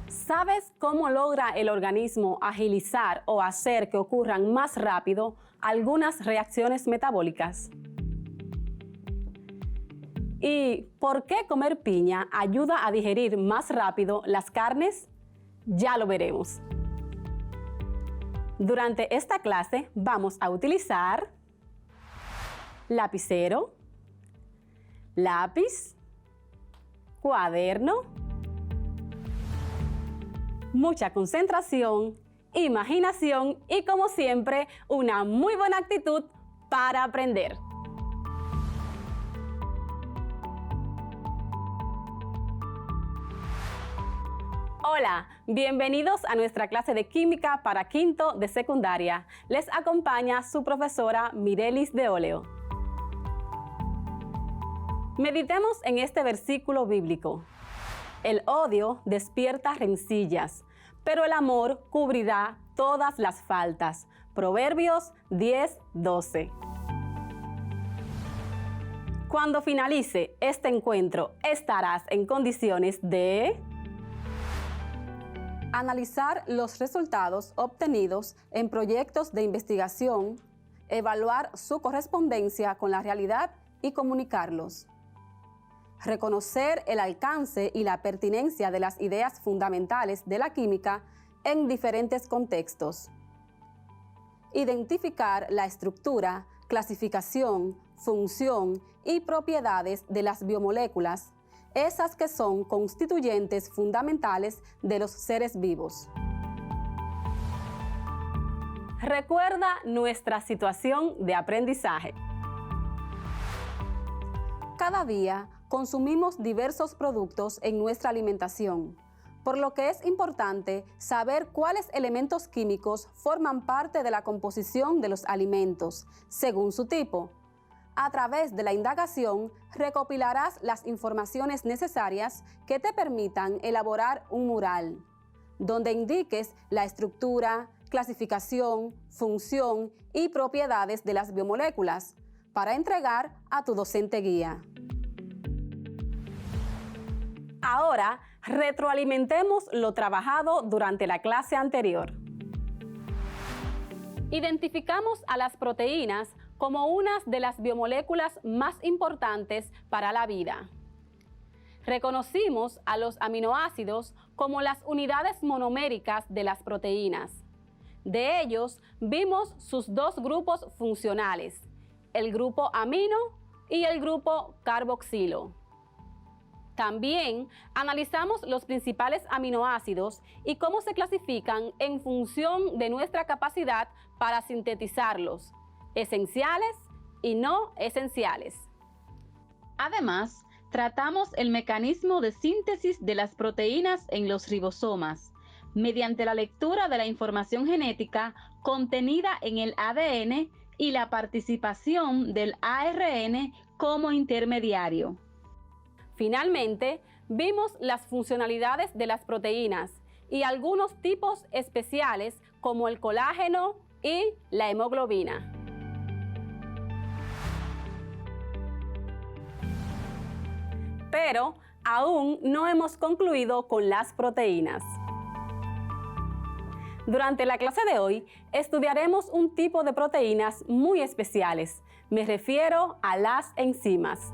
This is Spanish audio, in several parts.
¿Sabes cómo logra el organismo agilizar o hacer que ocurran más rápido algunas reacciones metabólicas? ¿Y por qué comer piña ayuda a digerir más rápido las carnes? Ya lo veremos. Durante esta clase vamos a utilizar lapicero, lápiz, cuaderno, mucha concentración, imaginación y, como siempre, una muy buena actitud para aprender. Hola, bienvenidos a nuestra clase de química para quinto de secundaria. Les acompaña su profesora Mirelis de Oleo. Meditemos en este versículo bíblico. El odio despierta rencillas, pero el amor cubrirá todas las faltas. Proverbios 10:12. Cuando finalice este encuentro, estarás en condiciones de analizar los resultados obtenidos en proyectos de investigación, evaluar su correspondencia con la realidad y comunicarlos. Reconocer el alcance y la pertinencia de las ideas fundamentales de la química en diferentes contextos. Identificar la estructura, clasificación, función y propiedades de las biomoléculas, esas que son constituyentes fundamentales de los seres vivos. Recuerda nuestra situación de aprendizaje. Cada día consumimos diversos productos en nuestra alimentación, por lo que es importante saber cuáles elementos químicos forman parte de la composición de los alimentos, según su tipo. A través de la indagación, recopilarás las informaciones necesarias que te permitan elaborar un mural, donde indiques la estructura, clasificación, función y propiedades de las biomoléculas, para entregar a tu docente guía. Ahora, retroalimentemos lo trabajado durante la clase anterior. Identificamos a las proteínas como unas de las biomoléculas más importantes para la vida. Reconocimos a los aminoácidos como las unidades monoméricas de las proteínas. De ellos, vimos sus dos grupos funcionales, el grupo amino y el grupo carboxilo. También analizamos los principales aminoácidos y cómo se clasifican en función de nuestra capacidad para sintetizarlos, esenciales y no esenciales. Además, tratamos el mecanismo de síntesis de las proteínas en los ribosomas, mediante la lectura de la información genética contenida en el ADN y la participación del ARN como intermediario. Finalmente, vimos las funcionalidades de las proteínas y algunos tipos especiales como el colágeno y la hemoglobina. Pero aún no hemos concluido con las proteínas. Durante la clase de hoy estudiaremos un tipo de proteínas muy especiales. Me refiero a las enzimas.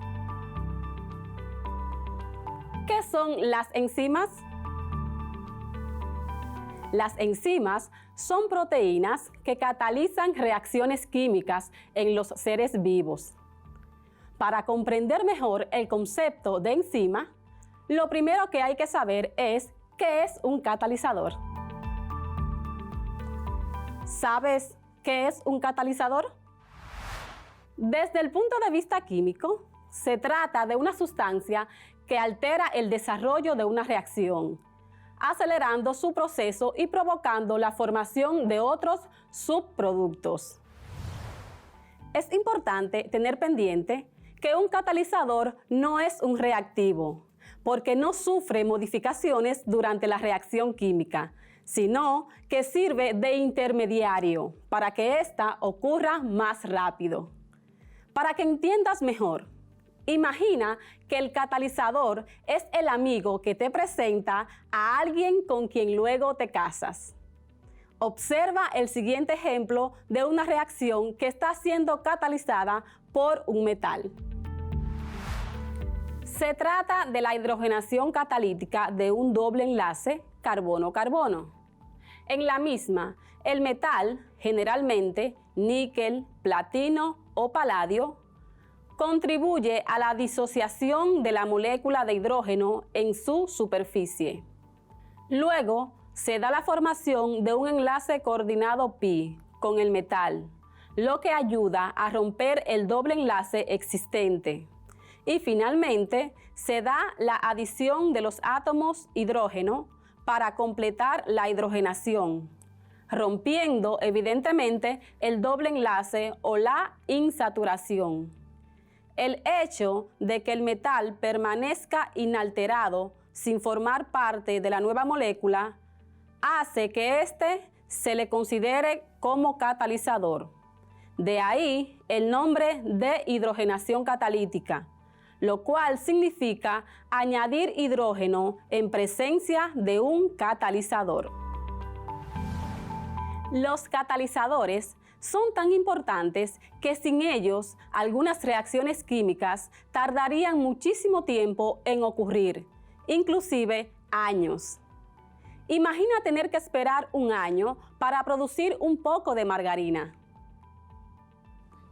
¿Qué son las enzimas? Las enzimas son proteínas que catalizan reacciones químicas en los seres vivos. Para comprender mejor el concepto de enzima, lo primero que hay que saber es qué es un catalizador. ¿Sabes qué es un catalizador? Desde el punto de vista químico, se trata de una sustancia que altera el desarrollo de una reacción, acelerando su proceso y provocando la formación de otros subproductos. Es importante tener pendiente que un catalizador no es un reactivo, porque no sufre modificaciones durante la reacción química, sino que sirve de intermediario para que ésta ocurra más rápido. Para que entiendas mejor, Imagina que el catalizador es el amigo que te presenta a alguien con quien luego te casas. Observa el siguiente ejemplo de una reacción que está siendo catalizada por un metal. Se trata de la hidrogenación catalítica de un doble enlace carbono-carbono. En la misma, el metal, generalmente níquel, platino o paladio, contribuye a la disociación de la molécula de hidrógeno en su superficie. Luego, se da la formación de un enlace coordinado pi con el metal, lo que ayuda a romper el doble enlace existente. Y finalmente, se da la adición de los átomos hidrógeno para completar la hidrogenación, rompiendo evidentemente el doble enlace o la insaturación. El hecho de que el metal permanezca inalterado sin formar parte de la nueva molécula hace que éste se le considere como catalizador. De ahí el nombre de hidrogenación catalítica, lo cual significa añadir hidrógeno en presencia de un catalizador. Los catalizadores son tan importantes que sin ellos algunas reacciones químicas tardarían muchísimo tiempo en ocurrir, inclusive años. Imagina tener que esperar un año para producir un poco de margarina.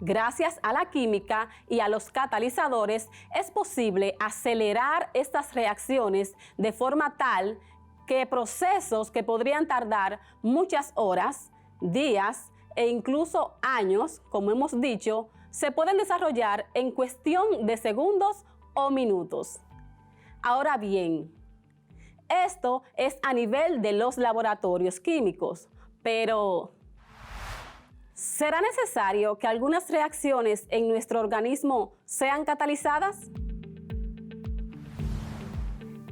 Gracias a la química y a los catalizadores es posible acelerar estas reacciones de forma tal que procesos que podrían tardar muchas horas, días e incluso años, como hemos dicho, se pueden desarrollar en cuestión de segundos o minutos. Ahora bien, esto es a nivel de los laboratorios químicos, pero ¿será necesario que algunas reacciones en nuestro organismo sean catalizadas?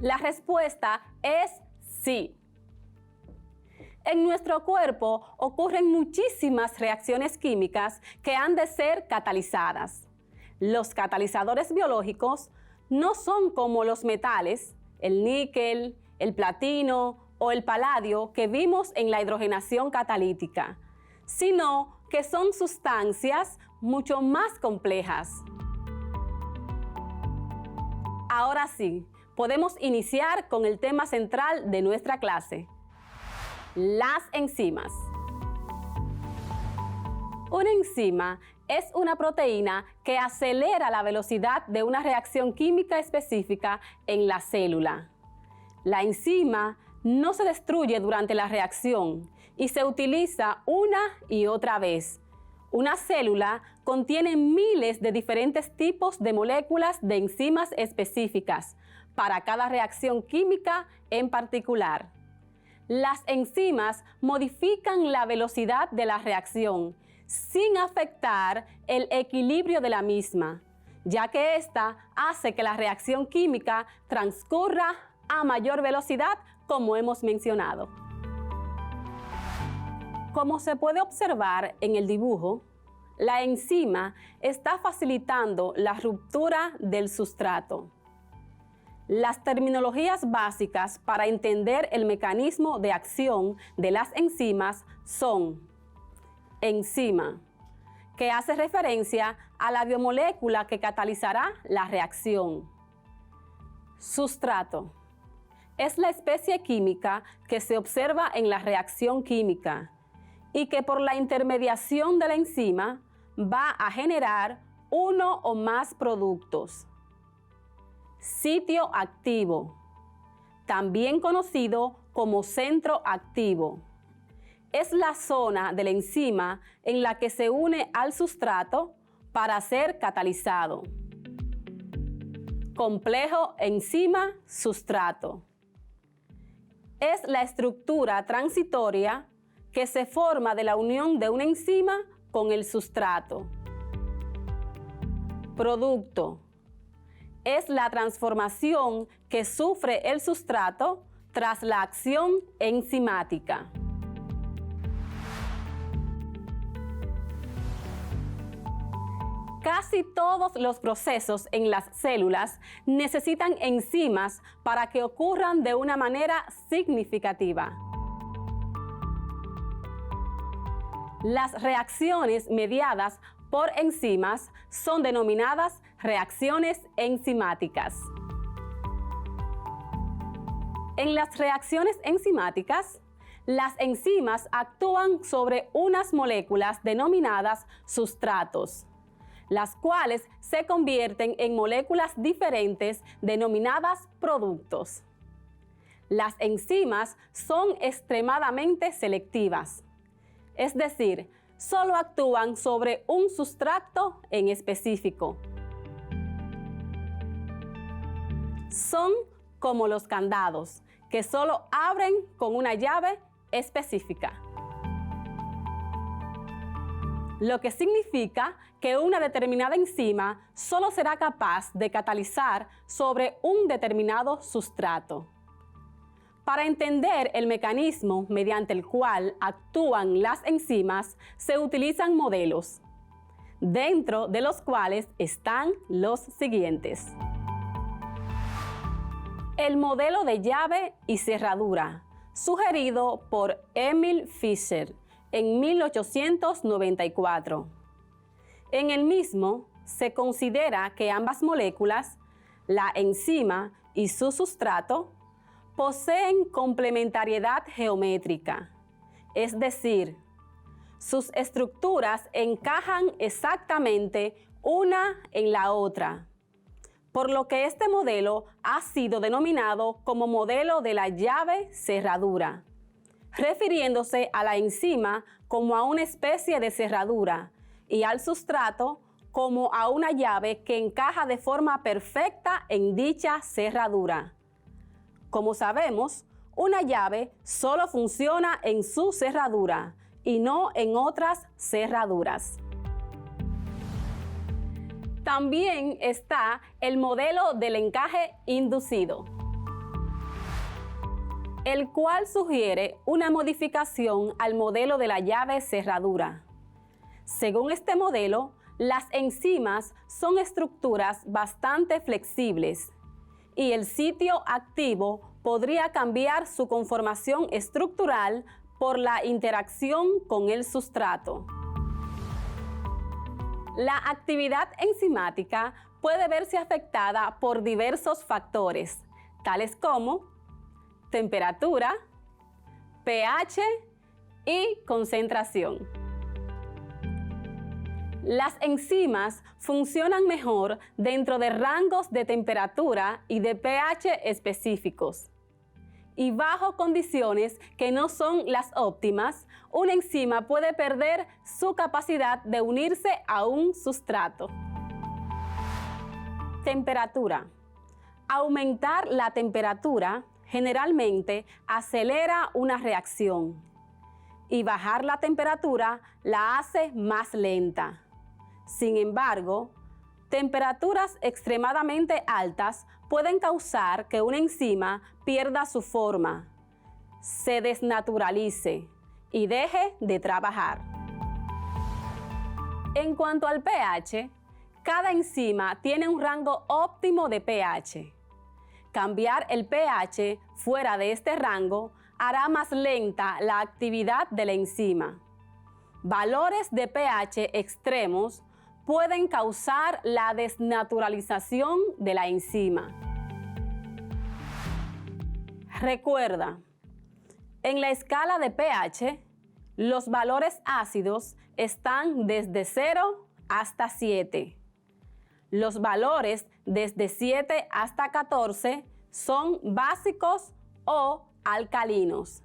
La respuesta es sí. En nuestro cuerpo ocurren muchísimas reacciones químicas que han de ser catalizadas. Los catalizadores biológicos no son como los metales, el níquel, el platino o el paladio que vimos en la hidrogenación catalítica, sino que son sustancias mucho más complejas. Ahora sí, podemos iniciar con el tema central de nuestra clase: las enzimas. Una enzima es una proteína que acelera la velocidad de una reacción química específica en la célula. La enzima no se destruye durante la reacción y se utiliza una y otra vez. Una célula contiene miles de diferentes tipos de moléculas de enzimas específicas para cada reacción química en particular. Las enzimas modifican la velocidad de la reacción sin afectar el equilibrio de la misma, ya que ésta hace que la reacción química transcurra a mayor velocidad, como hemos mencionado. Como se puede observar en el dibujo, la enzima está facilitando la ruptura del sustrato. Las terminologías básicas para entender el mecanismo de acción de las enzimas son: enzima, que hace referencia a la biomolécula que catalizará la reacción. Sustrato, es la especie química que se observa en la reacción química y que por la intermediación de la enzima va a generar uno o más productos. Sitio activo, también conocido como centro activo, es la zona de la enzima en la que se une al sustrato para ser catalizado. Complejo enzima-sustrato, es la estructura transitoria que se forma de la unión de una enzima con el sustrato. Producto, es la transformación que sufre el sustrato tras la acción enzimática. Casi todos los procesos en las células necesitan enzimas para que ocurran de una manera significativa. Las reacciones mediadas por enzimas son denominadas reacciones enzimáticas. En las reacciones enzimáticas, las enzimas actúan sobre unas moléculas denominadas sustratos, las cuales se convierten en moléculas diferentes denominadas productos. Las enzimas son extremadamente selectivas, es decir, solo actúan sobre un sustrato en específico. Son como los candados, que solo abren con una llave específica. Lo que significa que una determinada enzima solo será capaz de catalizar sobre un determinado sustrato. Para entender el mecanismo mediante el cual actúan las enzimas, se utilizan modelos, dentro de los cuales están los siguientes. El modelo de llave y cerradura, sugerido por Emil Fischer en 1894. En el mismo se considera que ambas moléculas, la enzima y su sustrato, poseen complementariedad geométrica, es decir, sus estructuras encajan exactamente una en la otra, por lo que este modelo ha sido denominado como modelo de la llave cerradura, refiriéndose a la enzima como a una especie de cerradura y al sustrato como a una llave que encaja de forma perfecta en dicha cerradura. Como sabemos, una llave solo funciona en su cerradura y no en otras cerraduras. También está el modelo del encaje inducido, el cual sugiere una modificación al modelo de la llave cerradura. Según este modelo, las enzimas son estructuras bastante flexibles y el sitio activo podría cambiar su conformación estructural por la interacción con el sustrato. La actividad enzimática puede verse afectada por diversos factores, tales como temperatura, pH y concentración. Las enzimas funcionan mejor dentro de rangos de temperatura y de pH específicos. Y bajo condiciones que no son las óptimas, una enzima puede perder su capacidad de unirse a un sustrato. Temperatura. Aumentar la temperatura generalmente acelera una reacción y bajar la temperatura la hace más lenta. Sin embargo, temperaturas extremadamente altas pueden causar que una enzima pierda su forma, se desnaturalice y deje de trabajar. En cuanto al pH, cada enzima tiene un rango óptimo de pH. Cambiar el pH fuera de este rango hará más lenta la actividad de la enzima. Valores de pH extremos pueden causar la desnaturalización de la enzima. Recuerda, en la escala de pH, los valores ácidos están desde 0 hasta 7. Los valores desde 7 hasta 14 son básicos o alcalinos.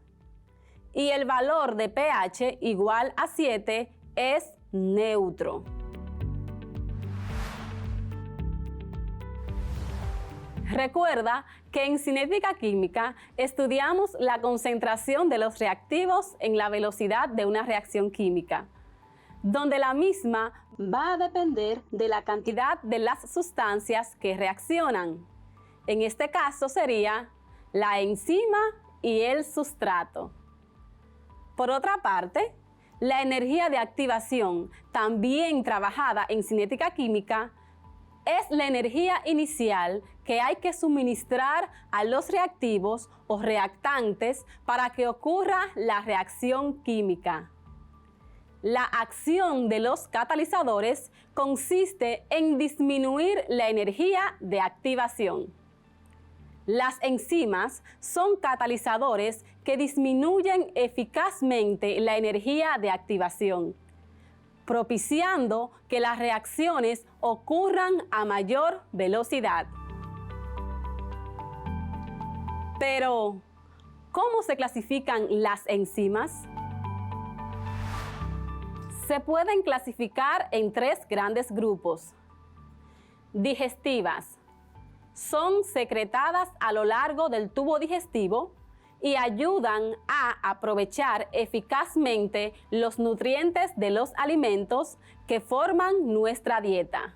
Y el valor de pH igual a 7 es neutro. Recuerda que en cinética química estudiamos la concentración de los reactivos en la velocidad de una reacción química, donde la misma va a depender de la cantidad de las sustancias que reaccionan. En este caso sería la enzima y el sustrato. Por otra parte, La energía de activación, también trabajada en cinética química, es la energía inicial que hay que suministrar a los reactivos o reactantes para que ocurra la reacción química. La acción de los catalizadores consiste en disminuir la energía de activación. Las enzimas son catalizadores que disminuyen eficazmente la energía de activación, propiciando que las reacciones ocurran a mayor velocidad. Pero, ¿cómo se clasifican las enzimas? Se pueden clasificar en tres grandes grupos. Digestivas. Son secretadas a lo largo del tubo digestivo y ayudan a aprovechar eficazmente los nutrientes de los alimentos que forman nuestra dieta.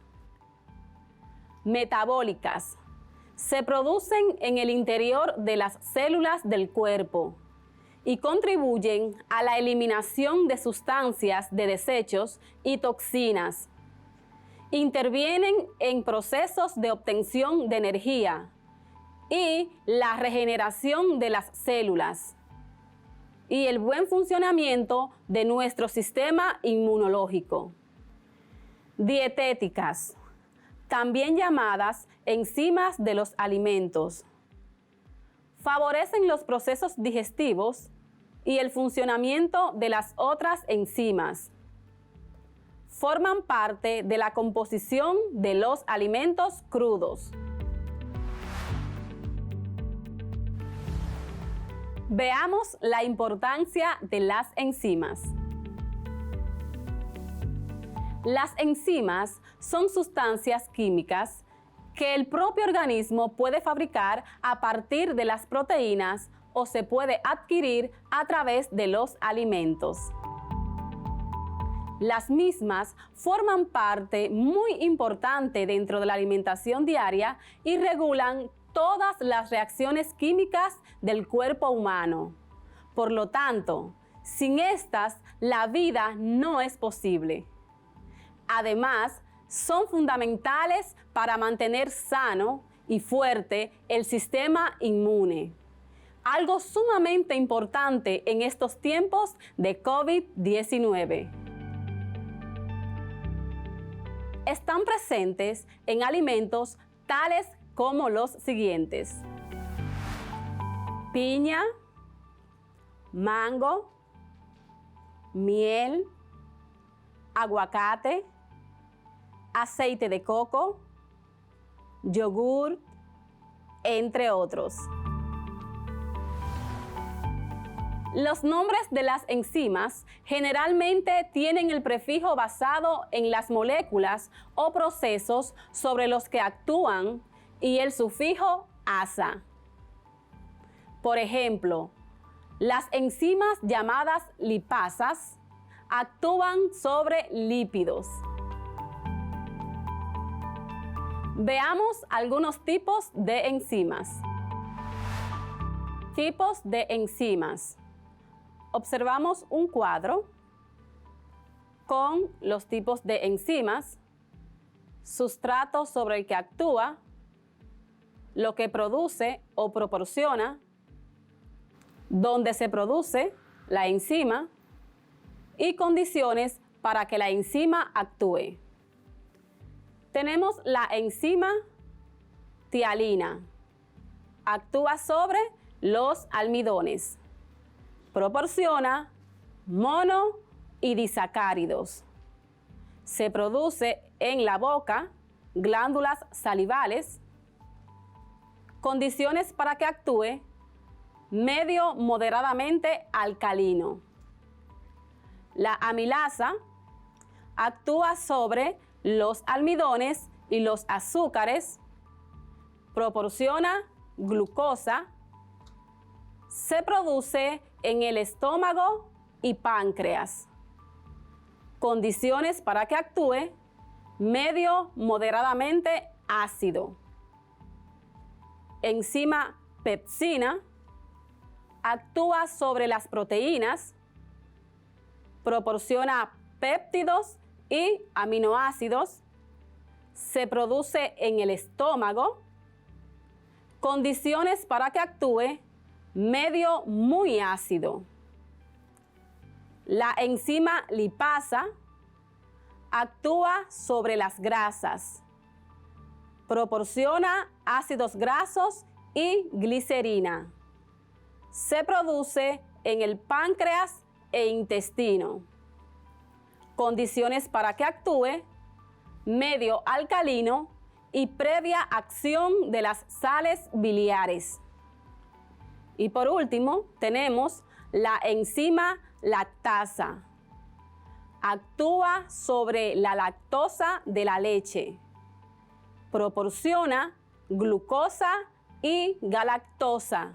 Metabólicas. Se producen en el interior de las células del cuerpo y contribuyen a la eliminación de sustancias de desechos y toxinas. Intervienen en procesos de obtención de energía y la regeneración de las células y el buen funcionamiento de nuestro sistema inmunológico. Dietéticas, también llamadas enzimas de los alimentos, favorecen los procesos digestivos y el funcionamiento de las otras enzimas. Forman parte de la composición de los alimentos crudos. Veamos la importancia de las enzimas. Las enzimas son sustancias químicas que el propio organismo puede fabricar a partir de las proteínas o se puede adquirir a través de los alimentos. Las mismas forman parte muy importante dentro de la alimentación diaria y regulan todas las reacciones químicas del cuerpo humano. Por lo tanto, sin estas, la vida no es posible. Además, son fundamentales para mantener sano y fuerte el sistema inmune, algo sumamente importante en estos tiempos de COVID-19. Están presentes en alimentos tales como los siguientes: piña, mango, miel, aguacate, aceite de coco, yogur, entre otros. Los nombres de las enzimas generalmente tienen el prefijo basado en las moléculas o procesos sobre los que actúan y el sufijo asa. Por ejemplo, las enzimas llamadas lipasas actúan sobre lípidos. Veamos algunos tipos de enzimas. Tipos de enzimas. Observamos un cuadro con los tipos de enzimas, sustrato sobre el que actúa, lo que produce o proporciona, dónde se produce la enzima y condiciones para que la enzima actúe. Tenemos la enzima tialina. Actúa sobre los almidones. Proporciona mono y disacáridos. Se produce en la boca, glándulas salivales. Condiciones para que actúe: medio moderadamente alcalino. La amilasa actúa sobre los almidones y los azúcares. Proporciona glucosa. Se produce en el estómago y páncreas. Condiciones para que actúe: medio moderadamente ácido. Enzima pepsina actúa sobre las proteínas. proporciona péptidos y aminoácidos, se produce en el estómago. Condiciones para que actúe: medio muy ácido. La enzima lipasa actúa sobre las grasas, proporciona ácidos grasos y glicerina. Se produce en el páncreas e intestino. Condiciones para que actúe: medio alcalino y previa acción de las sales biliares. Y por último, tenemos la enzima lactasa. Actúa sobre la lactosa de la leche. Proporciona glucosa y galactosa.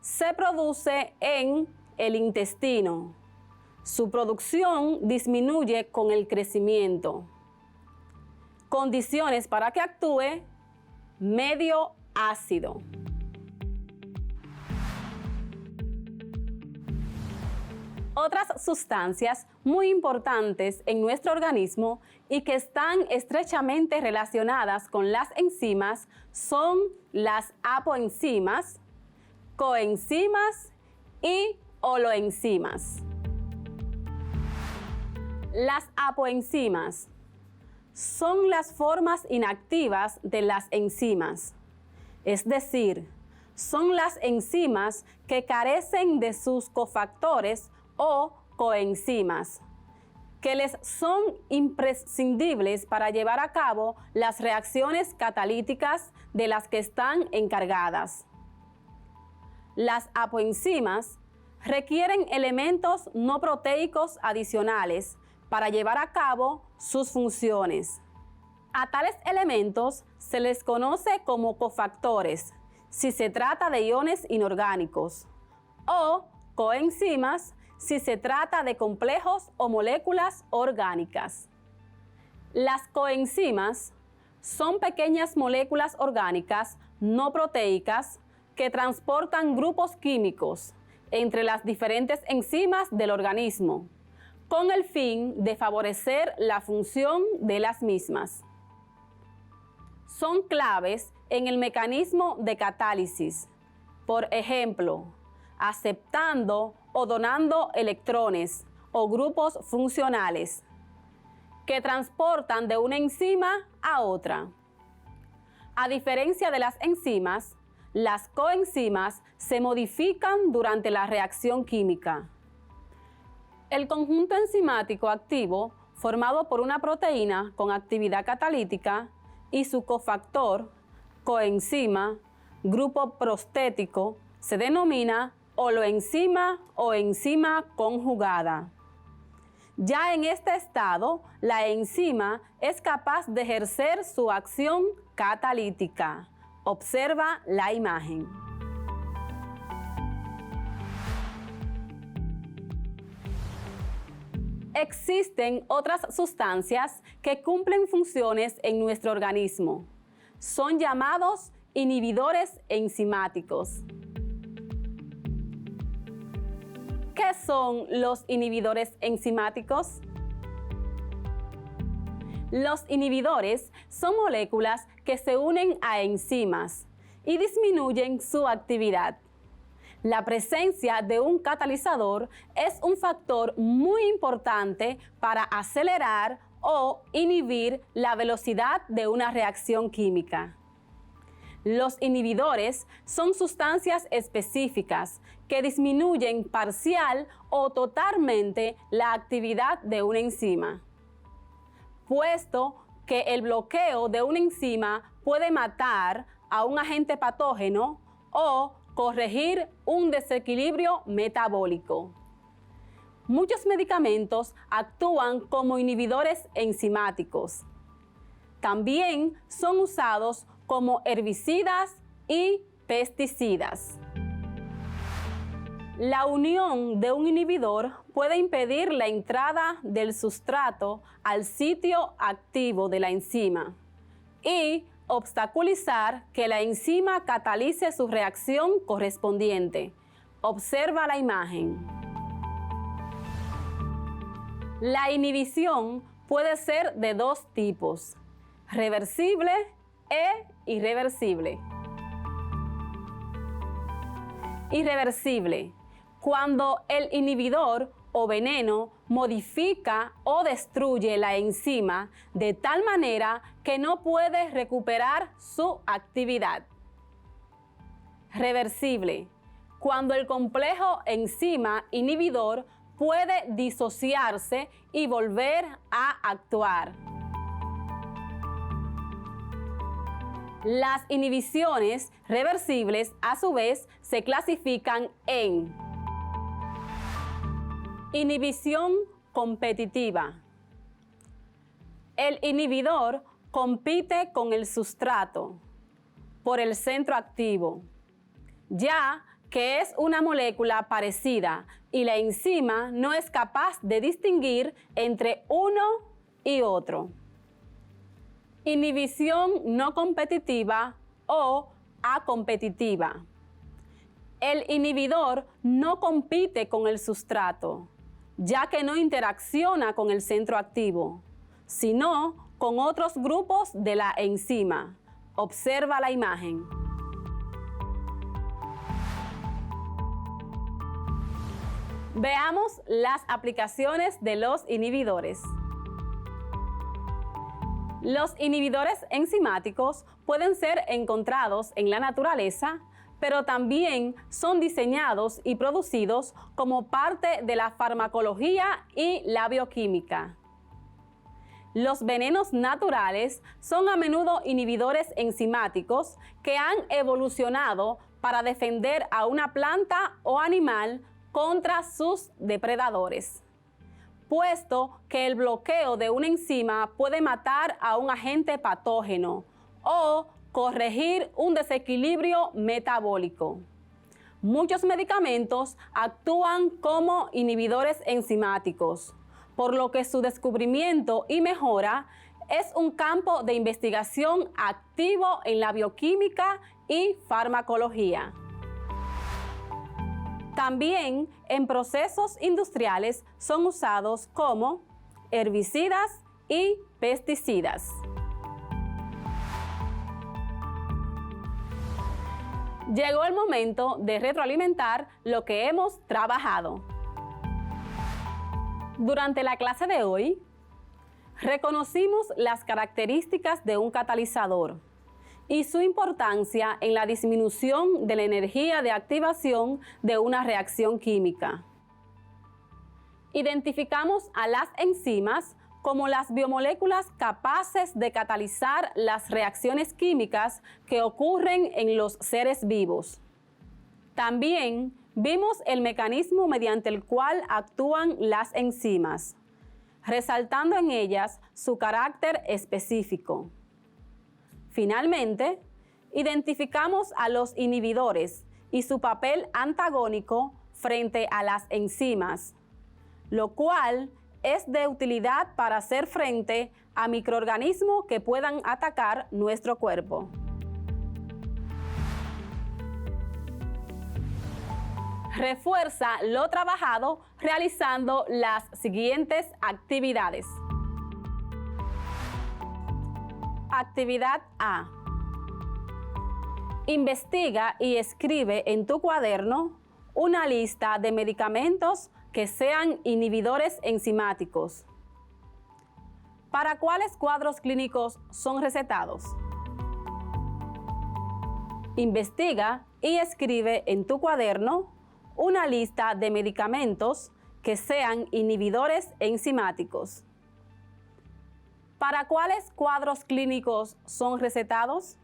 Se produce en el intestino. Su producción disminuye con el crecimiento. Condiciones para que actúe: medio ácido. Otras sustancias muy importantes en nuestro organismo y que están estrechamente relacionadas con las enzimas son las apoenzimas, coenzimas y holoenzimas. Las apoenzimas son las formas inactivas de las enzimas, es decir, son las enzimas que carecen de sus cofactores o coenzimas, que les son imprescindibles para llevar a cabo las reacciones catalíticas de las que están encargadas. Las apoenzimas requieren elementos no proteicos adicionales para llevar a cabo sus funciones. A tales elementos se les conoce como cofactores, si se trata de iones inorgánicos, o coenzimas, si se trata de complejos o moléculas orgánicas. Las coenzimas son pequeñas moléculas orgánicas no proteicas que transportan grupos químicos entre las diferentes enzimas del organismo, con el fin de favorecer la función de las mismas. Son claves en el mecanismo de catálisis, por ejemplo, aceptando o donando electrones o grupos funcionales que transportan de una enzima a otra. A diferencia de las enzimas, las coenzimas se modifican durante la reacción química. El conjunto enzimático activo, formado por una proteína con actividad catalítica y su cofactor, coenzima, grupo prostético, se denomina holoenzima o enzima conjugada. Ya en este estado, la enzima es capaz de ejercer su acción catalítica. Observa la imagen. Existen otras sustancias que cumplen funciones en nuestro organismo. Son llamados inhibidores enzimáticos. ¿Qué son los inhibidores enzimáticos? Los inhibidores son moléculas que se unen a enzimas y disminuyen su actividad. La presencia de un catalizador es un factor muy importante para acelerar o inhibir la velocidad de una reacción química. Los inhibidores son sustancias específicas que disminuyen parcial o totalmente la actividad de una enzima, puesto que el bloqueo de una enzima puede matar a un agente patógeno o corregir un desequilibrio metabólico. Muchos medicamentos actúan como inhibidores enzimáticos. También son usados como herbicidas y pesticidas. La unión de un inhibidor puede impedir la entrada del sustrato al sitio activo de la enzima y obstaculizar que la enzima catalice su reacción correspondiente. Observa la imagen. La inhibición puede ser de dos tipos: reversible e irreversible. Irreversible: cuando el inhibidor o veneno modifica o destruye la enzima de tal manera que no puede recuperar su actividad. Reversible: cuando el complejo enzima inhibidor puede disociarse y volver a actuar. Las inhibiciones reversibles, a su vez, se clasifican en inhibición competitiva. El inhibidor compite con el sustrato por el centro activo, ya que es una molécula parecida y la enzima no es capaz de distinguir entre uno y otro. Inhibición no competitiva o acompetitiva. El inhibidor no compite con el sustrato, ya que no interacciona con el centro activo, sino con otros grupos de la enzima. Observa la imagen. Veamos las aplicaciones de los inhibidores. Los inhibidores enzimáticos pueden ser encontrados en la naturaleza, pero también son diseñados y producidos como parte de la farmacología y la bioquímica. Los venenos naturales son a menudo inhibidores enzimáticos que han evolucionado para defender a una planta o animal contra sus depredadores, puesto que el bloqueo de una enzima puede matar a un agente patógeno o corregir un desequilibrio metabólico. Muchos medicamentos actúan como inhibidores enzimáticos, por lo que su descubrimiento y mejora es un campo de investigación activo en la bioquímica y farmacología. También en procesos industriales son usados como herbicidas y pesticidas. Llegó el momento de retroalimentar lo que hemos trabajado. Durante la clase de hoy, reconocimos las características de un catalizador y su importancia en la disminución de la energía de activación de una reacción química. Identificamos a las enzimas como las biomoléculas capaces de catalizar las reacciones químicas que ocurren en los seres vivos. También vimos el mecanismo mediante el cual actúan las enzimas, resaltando en ellas su carácter específico. Finalmente, identificamos a los inhibidores y su papel antagónico frente a las enzimas, lo cual es de utilidad para hacer frente a microorganismos que puedan atacar nuestro cuerpo. Refuerza lo trabajado realizando las siguientes actividades. Actividad A. Investiga y escribe en tu cuaderno una lista de medicamentos que sean inhibidores enzimáticos. ¿Para cuáles cuadros clínicos son recetados? Investiga y escribe en tu cuaderno una lista de medicamentos que sean inhibidores enzimáticos. ¿Para cuáles cuadros clínicos son recetados?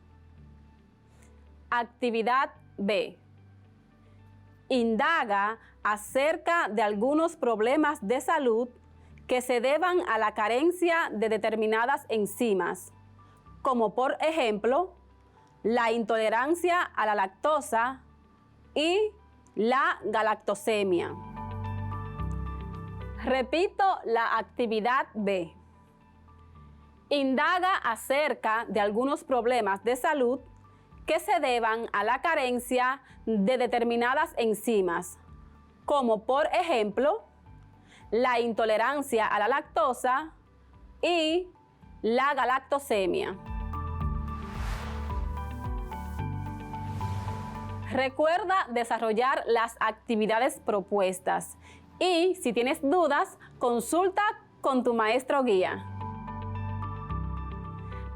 Actividad B. Indaga acerca de algunos problemas de salud que se deban a la carencia de determinadas enzimas, como por ejemplo, la intolerancia a la lactosa y la galactosemia. Repito la actividad B. Indaga acerca de algunos problemas de salud que se deban a la carencia de determinadas enzimas, como por ejemplo, la intolerancia a la lactosa y la galactosemia. Recuerda desarrollar las actividades propuestas y si tienes dudas, consulta con tu maestro guía.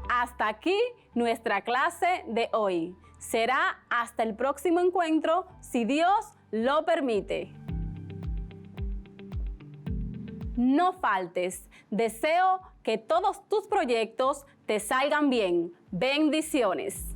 Hasta aquí nuestra clase de hoy. Será hasta el próximo encuentro, si Dios lo permite. No faltes. Deseo que todos tus proyectos te salgan bien. Bendiciones.